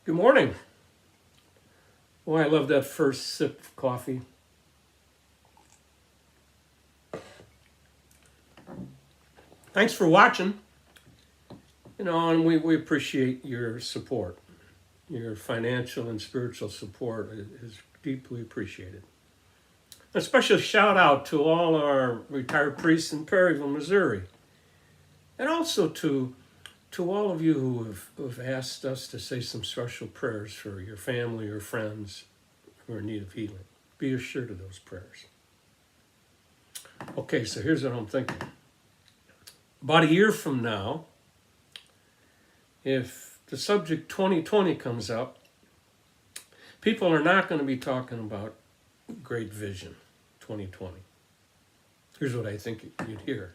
Good morning. Boy, I love that first sip of coffee. Thanks for watching. And we appreciate your support. Your financial and spiritual support is deeply appreciated. A special shout out to all our retired priests in Perryville, Missouri. And also to all of you who have asked us to say some special prayers for your family or friends who are in need of healing. Be assured of those prayers. Okay, so here's what I'm thinking. About a year from now, if the subject 2020 comes up, people are not going to be talking about Great Vision 2020. Here's what I think you'd hear.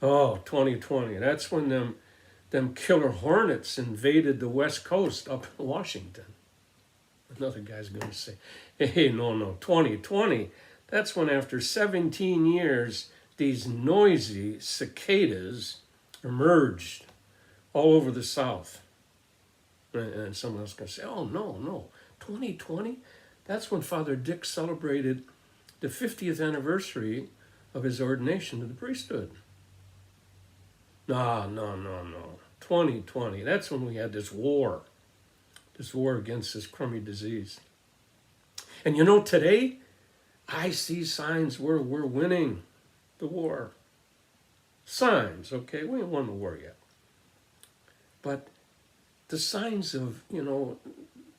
Oh, 2020, that's when them killer hornets invaded the West Coast up in Washington. Another guy's going to say, hey, no, 2020, that's when after 17 years, these noisy cicadas emerged all over the South. And someone else going to say, oh, no, 2020, that's when Father Dick celebrated the 50th anniversary of his ordination to the priesthood. No. 2020, that's when we had this war against this crummy disease. And today, I see signs we're winning the war. Signs, okay? We haven't won the war yet. But the signs of,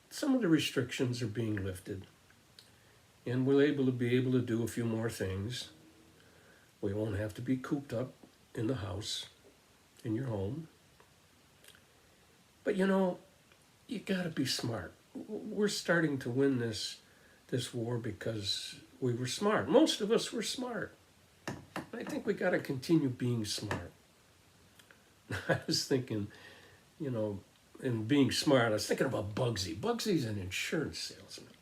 some of the restrictions are being lifted. And we're able to do a few more things. We won't have to be cooped up in the house, in your home. But you got to be smart. We're starting to win this war because we were smart. Most of us were smart. I think we got to continue being smart. I was thinking, in being smart, I was thinking about Bugsy. Bugsy's an insurance salesman.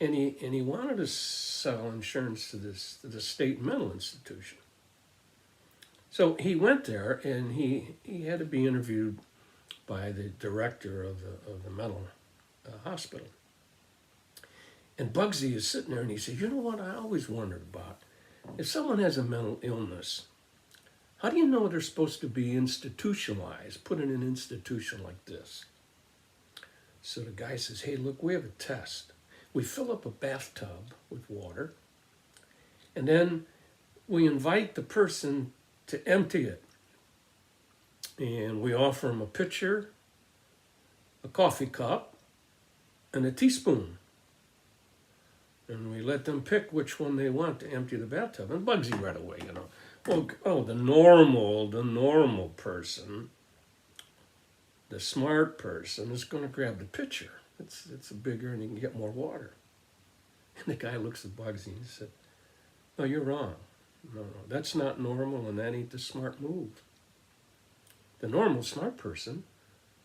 And he wanted to sell insurance to the state mental institution. So he went there, and he had to be interviewed by the director of the mental hospital. And Bugsy is sitting there, and he said, you know what I always wondered about? If someone has a mental illness, how do you know they're supposed to be institutionalized, put in an institution like this? So the guy says, hey, look, we have a test. We fill up a bathtub with water, and then we invite the person to empty it. And we offer them a pitcher, a coffee cup, and a teaspoon. And we let them pick which one they want to empty the bathtub. And Bugsy right away, the normal person, the smart person is going to grab the pitcher. It's bigger and you can get more water. And the guy looks at Bugsy and he said, no, you're wrong. No, that's not normal, and that ain't the smart move. The normal smart person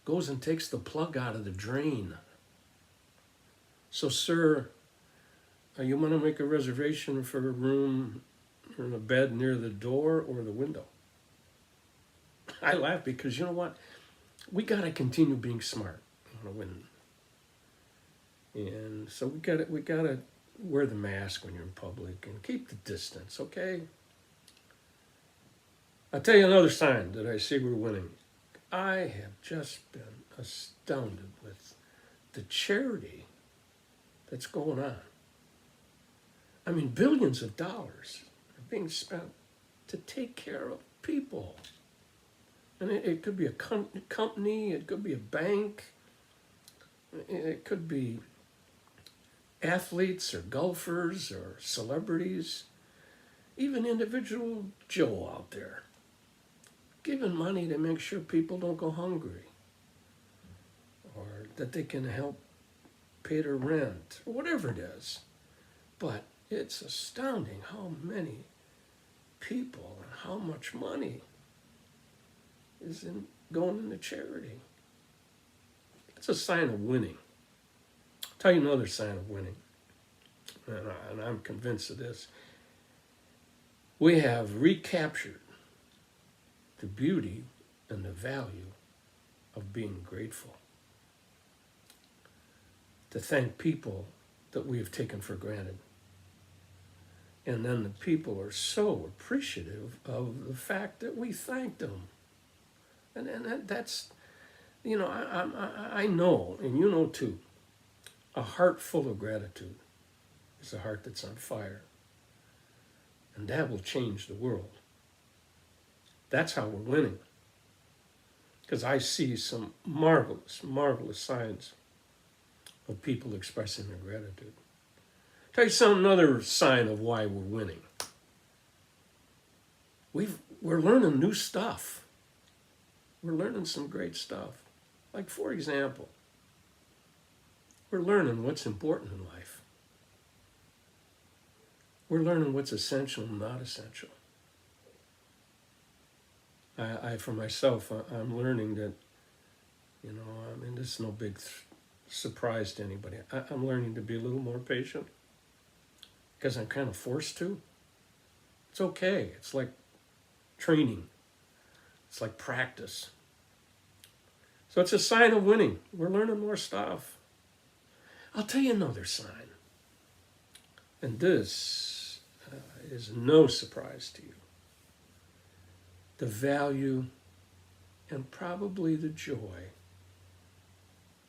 goes and takes the plug out of the drain. So, sir, you want to make a reservation for a room or a bed near the door or the window? I laugh because you know what? We got to continue being smart. And so we got to wear the mask when you're in public and keep the distance, okay? I'll tell you another sign that I see we're winning. I have just been astounded with the charity that's going on. I mean, billions of dollars are being spent to take care of people. And it could be a company, it could be a bank, it could be athletes or golfers or celebrities, even individual Joe out there, giving money to make sure people don't go hungry, or that they can help pay their rent, or whatever it is. But it's astounding how many people and how much money is going into charity. It's a sign of winning. I'll tell you another sign of winning, and I'm convinced of this. We have recaptured the beauty and the value of being grateful. to thank people that we have taken for granted. And then the people are so appreciative of the fact that we thanked them. And that's, I know, and you know too, a heart full of gratitude is a heart that's on fire. And that will change the world. That's how we're winning. Because I see some marvelous, marvelous signs of people expressing their gratitude. Tell you another sign of why we're winning. We're learning new stuff. We're learning some great stuff. Like, for example, we're learning what's important in life. We're learning what's essential and not essential. For myself, I'm learning that, this is no big surprise to anybody. I'm learning to be a little more patient because I'm kind of forced to. It's okay. It's like training. It's like practice. So it's a sign of winning. We're learning more stuff. I'll tell you another sign. And this is no surprise to you. The value and probably the joy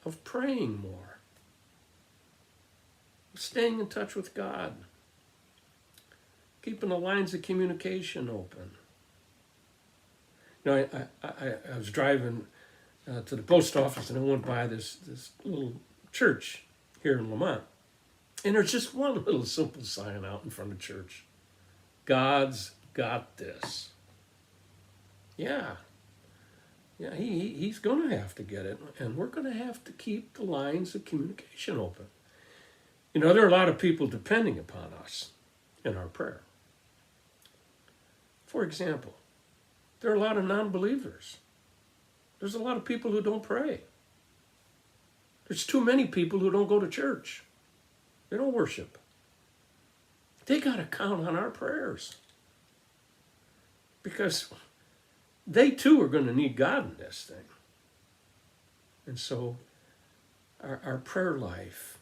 of praying more, of staying in touch with God, keeping the lines of communication open. I was driving to the post office, and I went by this little church here in Lamont, and there's just one little simple sign out in front of church: God's got this. Yeah, he's going to have to get it, and we're going to have to keep the lines of communication open. There are a lot of people depending upon us in our prayer. For example, there are a lot of non-believers. There's a lot of people who don't pray. There's too many people who don't go to church. They don't worship. They got to count on our prayers, because they too are going to need God in this thing. And so our prayer life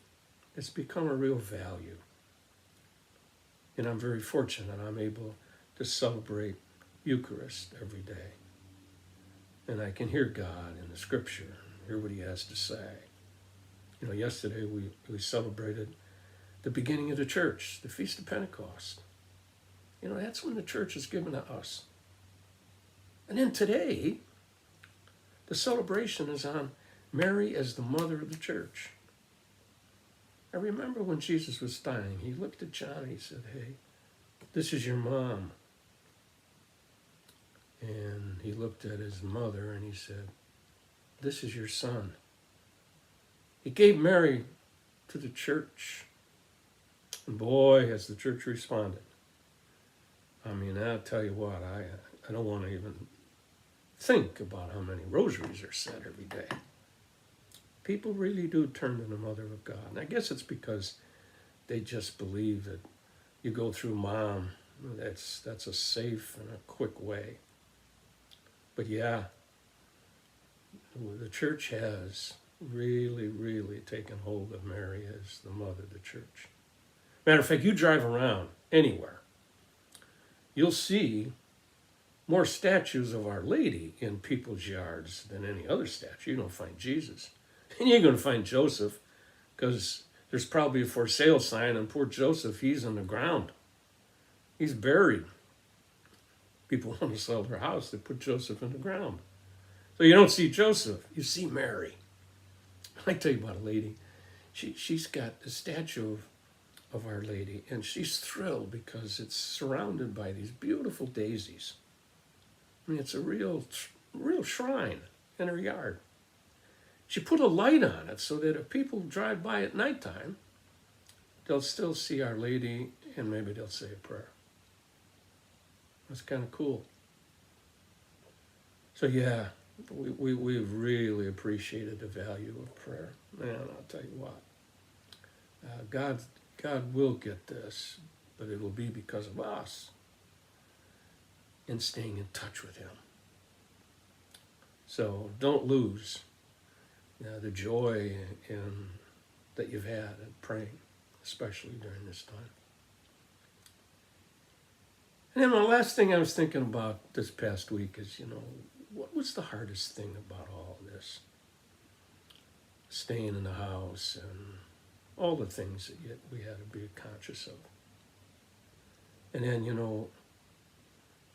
has become a real value. And I'm very fortunate I'm able to celebrate Eucharist every day. And I can hear God in the scripture, hear what he has to say. Yesterday we celebrated the beginning of the church, the Feast of Pentecost. That's when the church is given to us. And then today, the celebration is on Mary as the mother of the church. I remember when Jesus was dying, he looked at John and he said, "Hey, this is your mom." And he looked at his mother and he said, "This is your son." He gave Mary to the church. And boy, has the church responded. I'll tell you what, I don't want to even think about how many rosaries are said every day. People really do turn to the Mother of God. And I guess it's because they just believe that you go through Mom. That's a safe and a quick way. But yeah, the church has really, really taken hold of Mary as the mother of the church. Matter of fact, you drive around anywhere, you'll see more statues of Our Lady in people's yards than any other statue. You don't find Jesus. And you're going to find Joseph, because there's probably a for sale sign, and poor Joseph, he's in the ground. He's buried. People want to sell their house, they put Joseph in the ground. So you don't see Joseph, you see Mary. I tell you about a lady. She's got a statue of Our Lady, and she's thrilled because it's surrounded by these beautiful daisies. It's a real shrine in her yard. She put a light on it so that if people drive by at nighttime, they'll still see Our Lady, and maybe they'll say a prayer. That's kind of cool. So yeah, we've really appreciated the value of prayer. Man, I'll tell you what, God will get this, but it will be because of us and staying in touch with him. So don't lose the joy in that you've had at praying, especially during this time. And then the last thing I was thinking about this past week is, what was the hardest thing about all this? Staying in the house and all the things that we had to be conscious of. And then,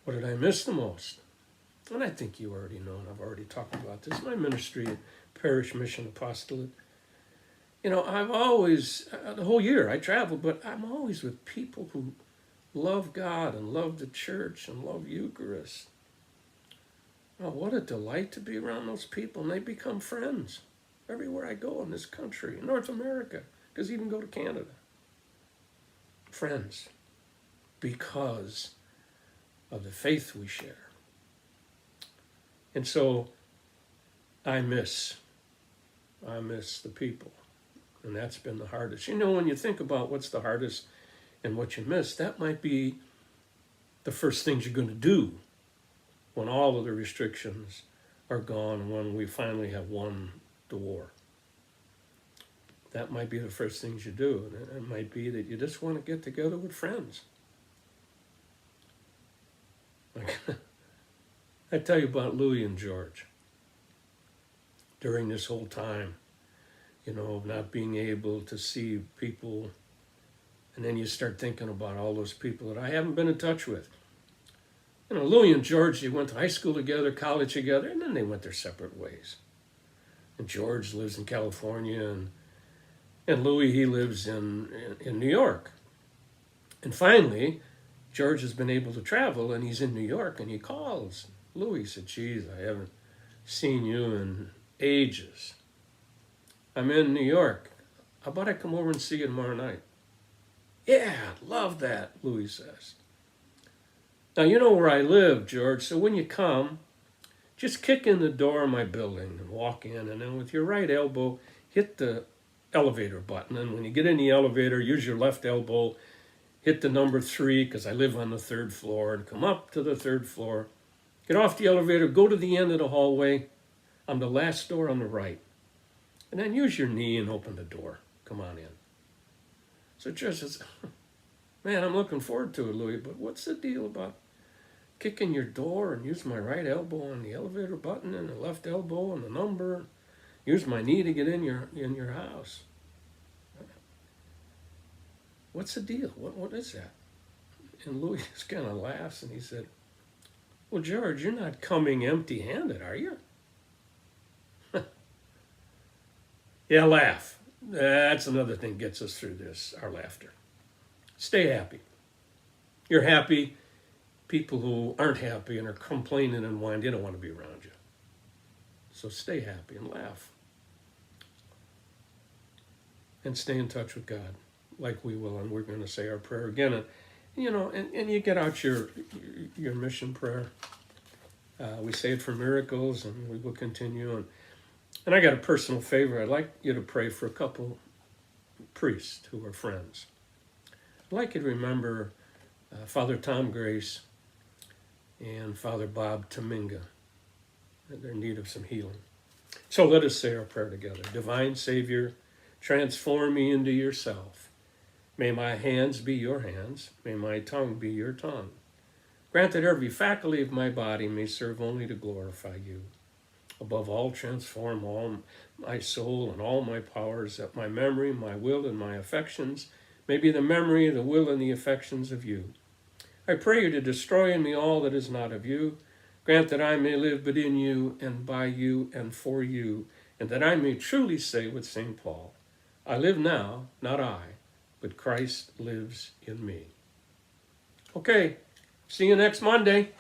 what did I miss the most? And I think you already know, and I've already talked about this, my ministry at Parish Mission Apostolate. I've always, the whole year I travel, but I'm always with people who love God and love the church and love Eucharist. Oh, what a delight to be around those people, and they become friends everywhere I go in this country, in North America, because even go to Canada. Friends, because of the faith we share. And so I miss the people, and that's been the hardest. When you think about what's the hardest and what you miss, that might be the first things you're going to do when all of the restrictions are gone, when we finally have won the war. That might be the first things you do. And it might be that you just want to get together with friends. I tell you about Louis and George. During this whole time, not being able to see people, and then you start thinking about all those people that I haven't been in touch with. Louis and George, they went to high school together, college together, and then they went their separate ways. And George lives in California, and Louis, he lives in New York. And finally, George has been able to travel, and he's in New York, and he calls Louis. He said, geez, I haven't seen you in ages. I'm in New York. How about I come over and see you tomorrow night? Yeah, love that, Louis says. Now, you know where I live, George, so when you come, just kick in the door of my building and walk in, and then with your right elbow, hit the elevator button. And when you get in the elevator, use your left elbow, hit the number 3, because I live on the 3rd floor, and come up to the 3rd floor. Get off the elevator, go to the end of the hallway, on the last door on the right. And then use your knee and open the door. Come on in. So George says, man, I'm looking forward to it, Louis, but what's the deal about kicking your door and use my right elbow on the elevator button and the left elbow on the number? Use my knee to get in your house. What's the deal? What is that? And Louis just kind of laughs and he said, well, George, you're not coming empty-handed, are you? Yeah, laugh. That's another thing gets us through this, our laughter. Stay happy. You're happy. People who aren't happy and are complaining and whining, they don't want to be around you. So stay happy and laugh. And stay in touch with God, like we will, and we're going to say our prayer again. And you get out your mission prayer. We say it for miracles, and we will continue. And I got a personal favor. I'd like you to pray for a couple priests who are friends. I'd like you to remember Father Tom Grace and Father Bob Taminga. They're in need of some healing. So let us say our prayer together. Divine Savior, transform me into yourself. May my hands be your hands. May my tongue be your tongue. Grant that every faculty of my body may serve only to glorify you. Above all, transform all my soul and all my powers, that my memory, my will, and my affections may be the memory, the will, and the affections of you. I pray you to destroy in me all that is not of you. Grant that I may live but in you, and by you, and for you, and that I may truly say with St. Paul, I live now, not I, but Christ lives in me. Okay, see you next Monday.